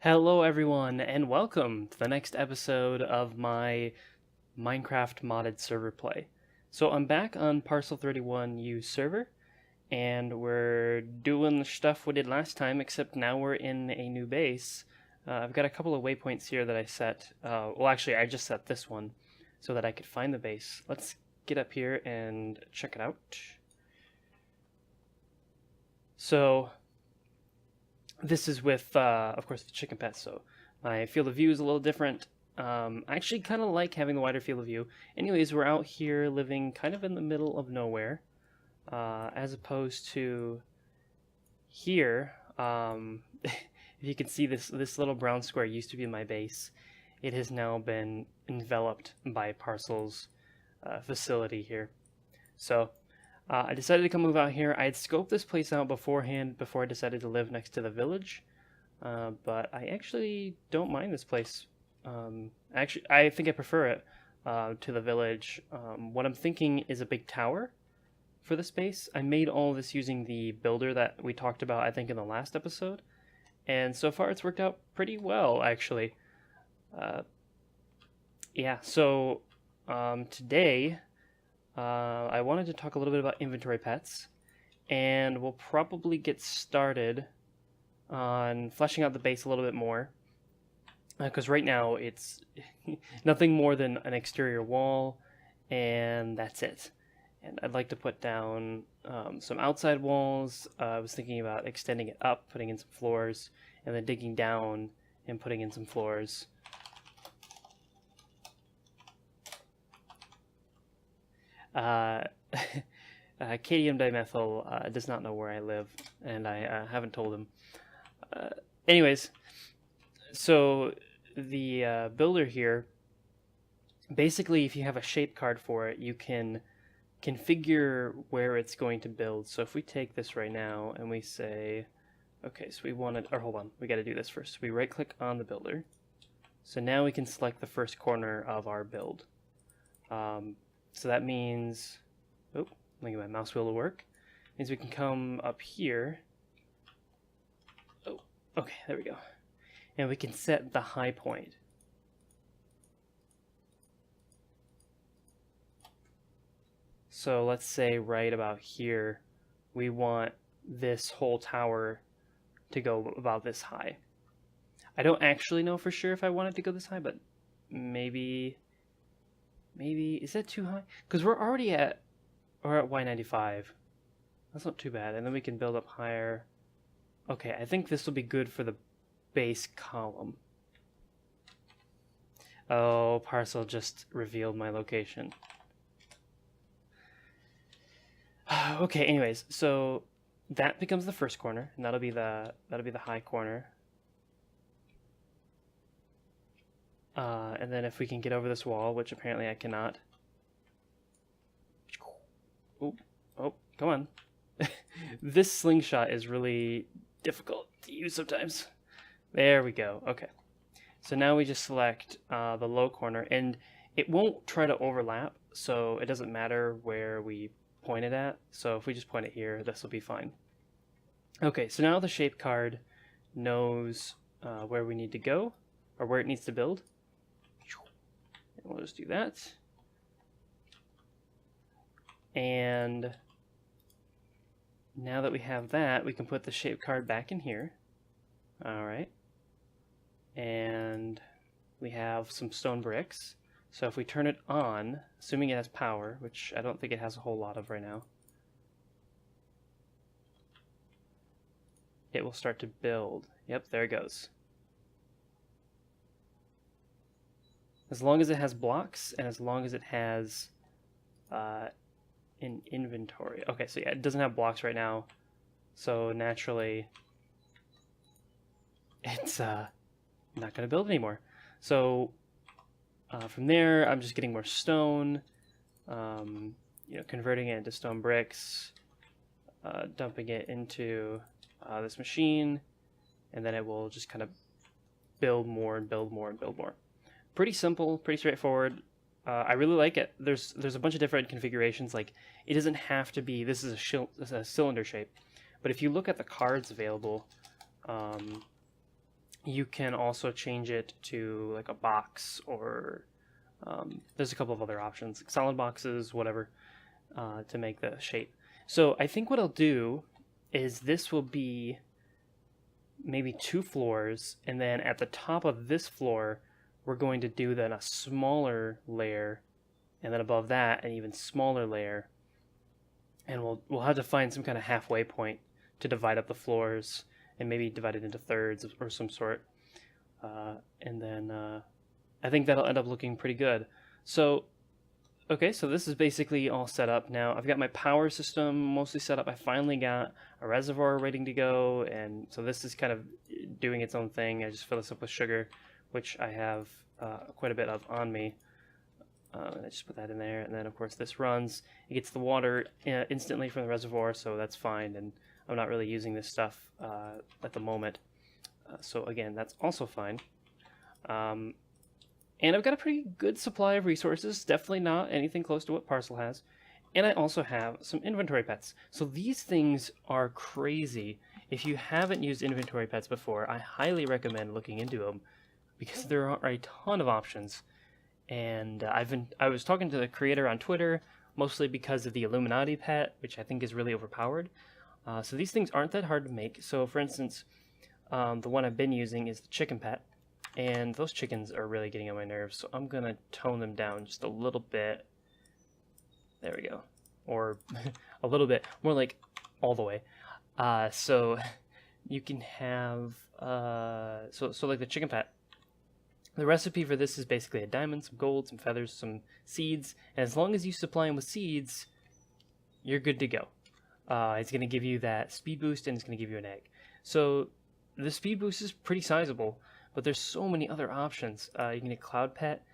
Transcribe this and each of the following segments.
Hello, everyone, and welcome to the next episode of my Minecraft modded server play. So I'm back on Parcel 31U server, and we're doing the stuff we did last time, except now we're in a new base. I've got a couple of waypoints here that I set. Well, actually, I just set this one so that I could find the base. Let's get up here and check it out. So this is with, of course, the chicken pets, so my field of view is a little different. I actually kind of like having the wider field of view. Anyways, we're out here living kind of in the middle of nowhere, as opposed to here. If you can see this little brown square used to be my base. It has now been enveloped by Parcel's facility here. So I decided to come move out here. I had scoped this place out beforehand before I decided to live next to the village, but I actually don't mind this place. Actually, I think I prefer it to the village. What I'm thinking is a big tower for the space. I made all this using the builder that we talked about, I think, in the last episode, and so far it's worked out pretty well, actually. Yeah, so today I wanted to talk a little bit about inventory pets, and we'll probably get started on fleshing out the base a little bit more, because right now it's nothing more than an exterior wall, and that's it. And I'd like to put down some outside walls. I was thinking about extending it up, putting in some floors, and then digging down and putting in some floors. Uh, Cadmium dimethyl does not know where I live, and I haven't told him. Anyways, so the builder here, basically, if you have a shape card for it, you can configure where it's going to build. So if we take this right now and we say, okay, so we wanted, or hold on, we got to do this first. So we right click on the builder. So now we can select the first corner of our build. So that means, oh, let me get my mouse wheel to work. Means we can come up here. Oh, okay, there we go. And we can set the high point. So let's say right about here, we want this whole tower to go about this high. I don't actually know for sure if I want it to go this high, but maybe, is that too high? Because we're at Y95. That's not too bad. And then we can build up higher. Okay, I think this will be good for the base column. Oh, Parcel just revealed my location. Okay, anyways, so that becomes the first corner, and that'll be the high corner. And then if we can get over this wall, which apparently I cannot. Oh, come on. This slingshot is really difficult to use sometimes. There we go. Okay. So now we just select the low corner, and it won't try to overlap, so it doesn't matter where we point it at. So if we just point it here, this will be fine. Okay, so now the shape card knows where we need to go, or where it needs to build. And we'll just do that. And now that we have that, we can put the shape card back in here. All right. And we have some stone bricks. So if we turn it on, assuming it has power, which I don't think it has a whole lot of right now, it will start to build. Yep, there it goes. As long as it has blocks, and as long as it has an inventory. Okay, so yeah, it doesn't have blocks right now, so naturally it's not going to build anymore. So from there, I'm just getting more stone, converting it into stone bricks, dumping it into this machine, and then it will just kind of build more and build more and build more. Pretty simple, pretty straightforward. I really like it. There's a bunch of different configurations. Like, it doesn't have to be, this is a cylinder shape, but if you look at the cards available, you can also change it to like a box, or there's a couple of other options, like solid boxes, whatever, to make the shape. So I think what I'll do is this will be maybe 2 floors, and then at the top of this floor, we're going to do then a smaller layer, and then above that, an even smaller layer. And we'll have to find some kind of halfway point to divide up the floors, and maybe divide it into thirds or some sort. And then I think that'll end up looking pretty good. So, okay, so this is basically all set up now. I've got my power system mostly set up. I finally got a reservoir ready to go, and so this is kind of doing its own thing. I just fill this up with sugar, which I have quite a bit of on me. And I just put that in there, and then of course this runs. It gets the water instantly from the reservoir, so that's fine, and I'm not really using this stuff at the moment. So again, that's also fine. And I've got a pretty good supply of resources, definitely not anything close to what Parcel has. And I also have some inventory pets. So these things are crazy. If you haven't used inventory pets before, I highly recommend looking into them, because there are a ton of options. And I was talking to the creator on Twitter, mostly because of the Illuminati pet, which I think is really overpowered. So these things aren't that hard to make. So for instance, the one I've been using is the chicken pet, and those chickens are really getting on my nerves, so I'm gonna tone them down just a little bit. There we go. Or a little bit, more like all the way. So you can have, so like the chicken pet. The recipe for this is basically a diamond, some gold, some feathers, some seeds, and as long as you supply them with seeds, you're good to go. It's going to give you that speed boost, and it's going to give you an egg. So the speed boost is pretty sizable, but there's so many other options. You can get Cloud Pet,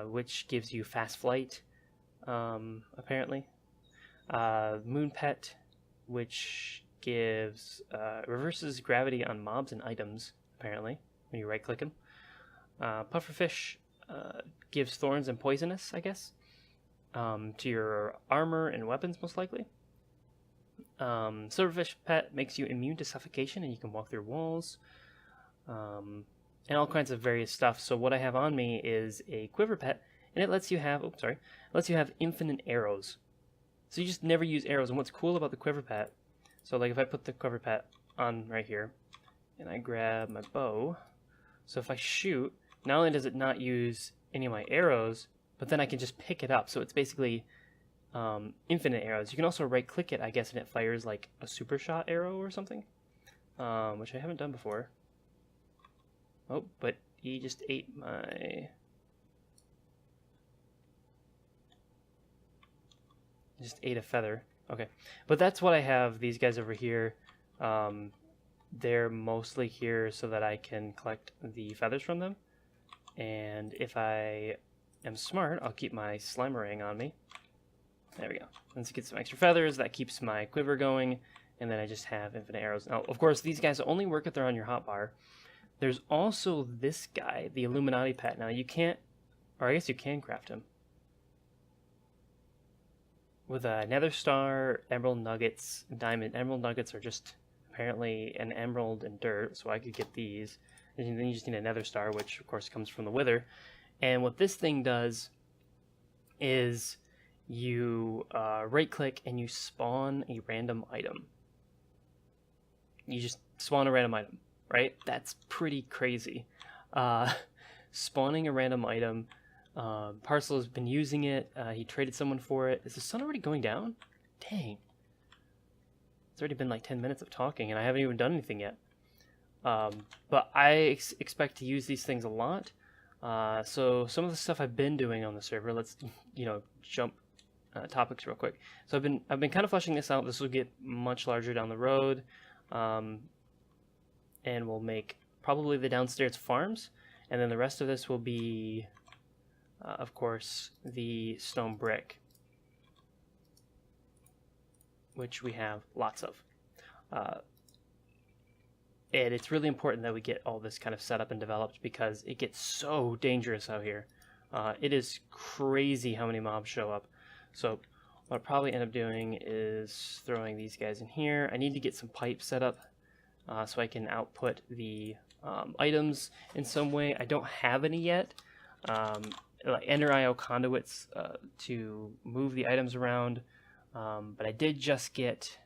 which gives you fast flight, apparently. Moon Pet, which gives reverses gravity on mobs and items, apparently, when you right-click them. Pufferfish gives thorns and poisonous, I guess, to your armor and weapons, most likely. Silverfish Pet makes you immune to suffocation, and you can walk through walls. And all kinds of various stuff. So what I have on me is a Quiver Pet, and it lets you have, lets you have infinite arrows. So you just never use arrows. And what's cool about the Quiver Pet, so like if I put the Quiver Pet on right here, and I grab my bow, so if I shoot, not only does it not use any of my arrows, but then I can just pick it up. So it's basically infinite arrows. You can also right click it, I guess, and it fires like a super shot arrow or something, which I haven't done before. Oh, but he just ate my... Just ate a feather. Okay. But that's what I have. These guys over here, they're mostly here so that I can collect the feathers from them. And if I am smart, I'll keep my Slimerang on me. There we go. Once I get some extra feathers, that keeps my quiver going. And then I just have infinite arrows. Now, of course, these guys only work if they're on your hotbar. There's also this guy, the Illuminati pet. Now, you can't, or I guess you can craft him. With a nether star, emerald nuggets, diamond. Emerald nuggets are just apparently an emerald and dirt, so I could get these. And then you just need a nether star, which of course comes from the wither. And what this thing does is you right click and you spawn a random item. You just spawn a random item, right? That's pretty crazy. Spawning a random item. Parcel has been using it. He traded someone for it. Is the sun already going down? Dang. It's already been like 10 minutes of talking and I haven't even done anything yet. But I expect to use these things a lot. So some of the stuff I've been doing on the server, let's, jump topics real quick. So I've been kind of fleshing this out. This will get much larger down the road. And we'll make probably the downstairs farms. And then the rest of this will be, of course, the stone brick, which we have lots of. And it's really important that we get all this kind of set up and developed because it gets so dangerous out here. It is crazy how many mobs show up. So what I'll probably end up doing is throwing these guys in here. I need to get some pipes set up so I can output the items in some way. I don't have any yet. Like Ender IO conduits to move the items around, but I did just get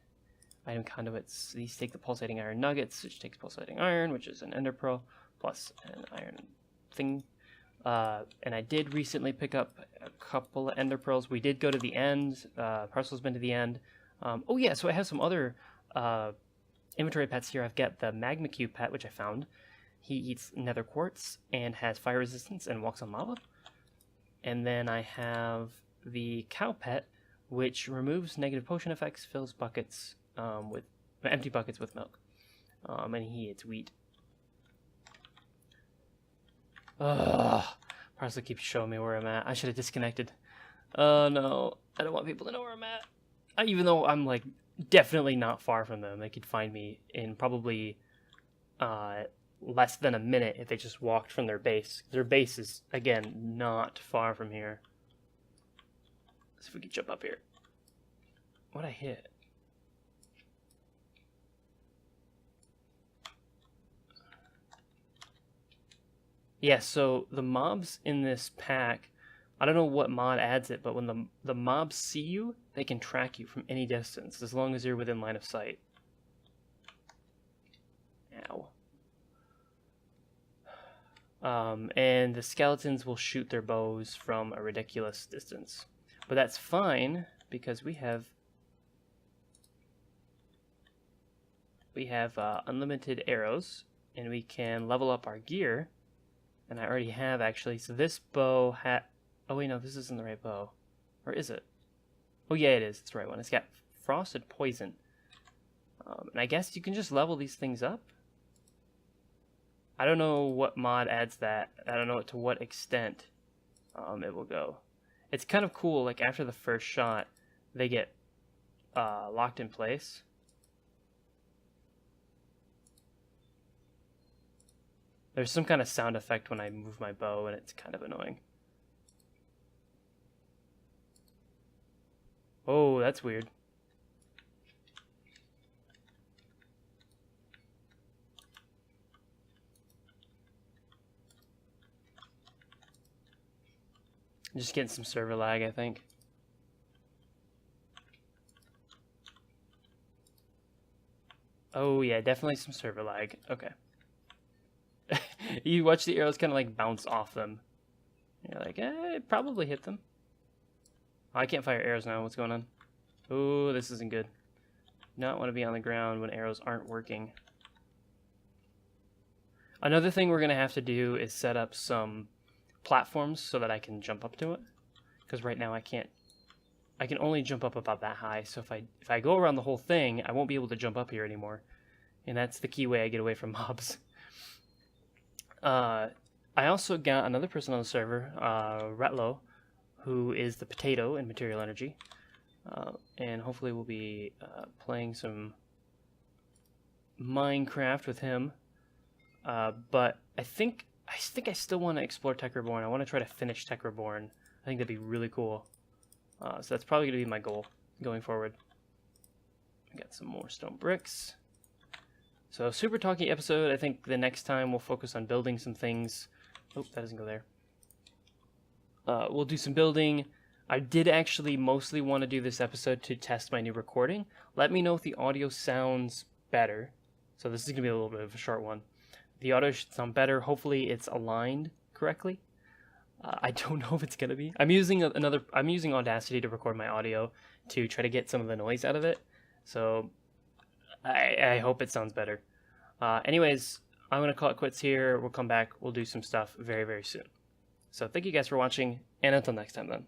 item conduits. These take the pulsating iron nuggets, which takes pulsating iron, which is an ender pearl, plus an iron thing. And I did recently pick up a couple of ender pearls. We did go to the end. Parcel's been to the end. Oh yeah, so I have some other inventory pets here. I've got the Magma Cube pet, which I found. He eats nether quartz and has fire resistance and walks on lava. And then I have the cow pet, which removes negative potion effects, fills buckets with empty buckets with milk, and he eats wheat. Parcel keeps showing me where I'm at. I should have disconnected. Oh no, I don't want people to know where I'm at. Even though I'm like definitely not far from them, they could find me in probably less than a minute if they just walked from their base. Their base is, again, not far from here. Let's see if we can jump up here. What'd I hit? Yeah, so the mobs in this pack, I don't know what mod adds it, but when the mobs see you, they can track you from any distance, as long as you're within line of sight. Ow. And the skeletons will shoot their bows from a ridiculous distance. But that's fine, because we have unlimited arrows, and we can level up our gear. And I already have, actually. So this bow had... Oh, wait, no, this isn't the right bow. Or is it? Oh, yeah, it is. It's the right one. It's got frosted poison. And I guess you can just level these things up. I don't know what mod adds that. I don't know to what extent it will go. It's kind of cool, like after the first shot, they get locked in place. There's some kind of sound effect when I move my bow, and it's kind of annoying. Oh, that's weird. I'm just getting some server lag, I think. Oh yeah, definitely some server lag. Okay. You watch the arrows kind of like bounce off them. You're like, it probably hit them. Oh, I can't fire arrows now. What's going on? Oh, this isn't good. Not want to be on the ground when arrows aren't working. Another thing we're going to have to do is set up some platforms so that I can jump up to it. Because right now I can't. I can only jump up about that high. So if I go around the whole thing, I won't be able to jump up here anymore. And that's the key way I get away from mobs. I also got another person on the server, Retlo, who is the potato in Material Energy. And hopefully we'll be playing some Minecraft with him. But I think I still want to explore Tech Reborn. I want to try to finish Tech Reborn. I think that'd be really cool. So that's probably going to be my goal going forward. I got some more stone bricks. So super talky episode. I think the next time we'll focus on building some things. Oh, that doesn't go there. We'll do some building. I did actually mostly want to do this episode to test my new recording. Let me know if the audio sounds better. So this is going to be a little bit of a short one. The audio should sound better. Hopefully it's aligned correctly. I don't know if it's going to be. I'm using Audacity to record my audio to try to get some of the noise out of it. So I hope it sounds better. Anyways, I'm going to call it quits here. We'll come back. We'll do some stuff very, very soon. So thank you guys for watching, and until next time then.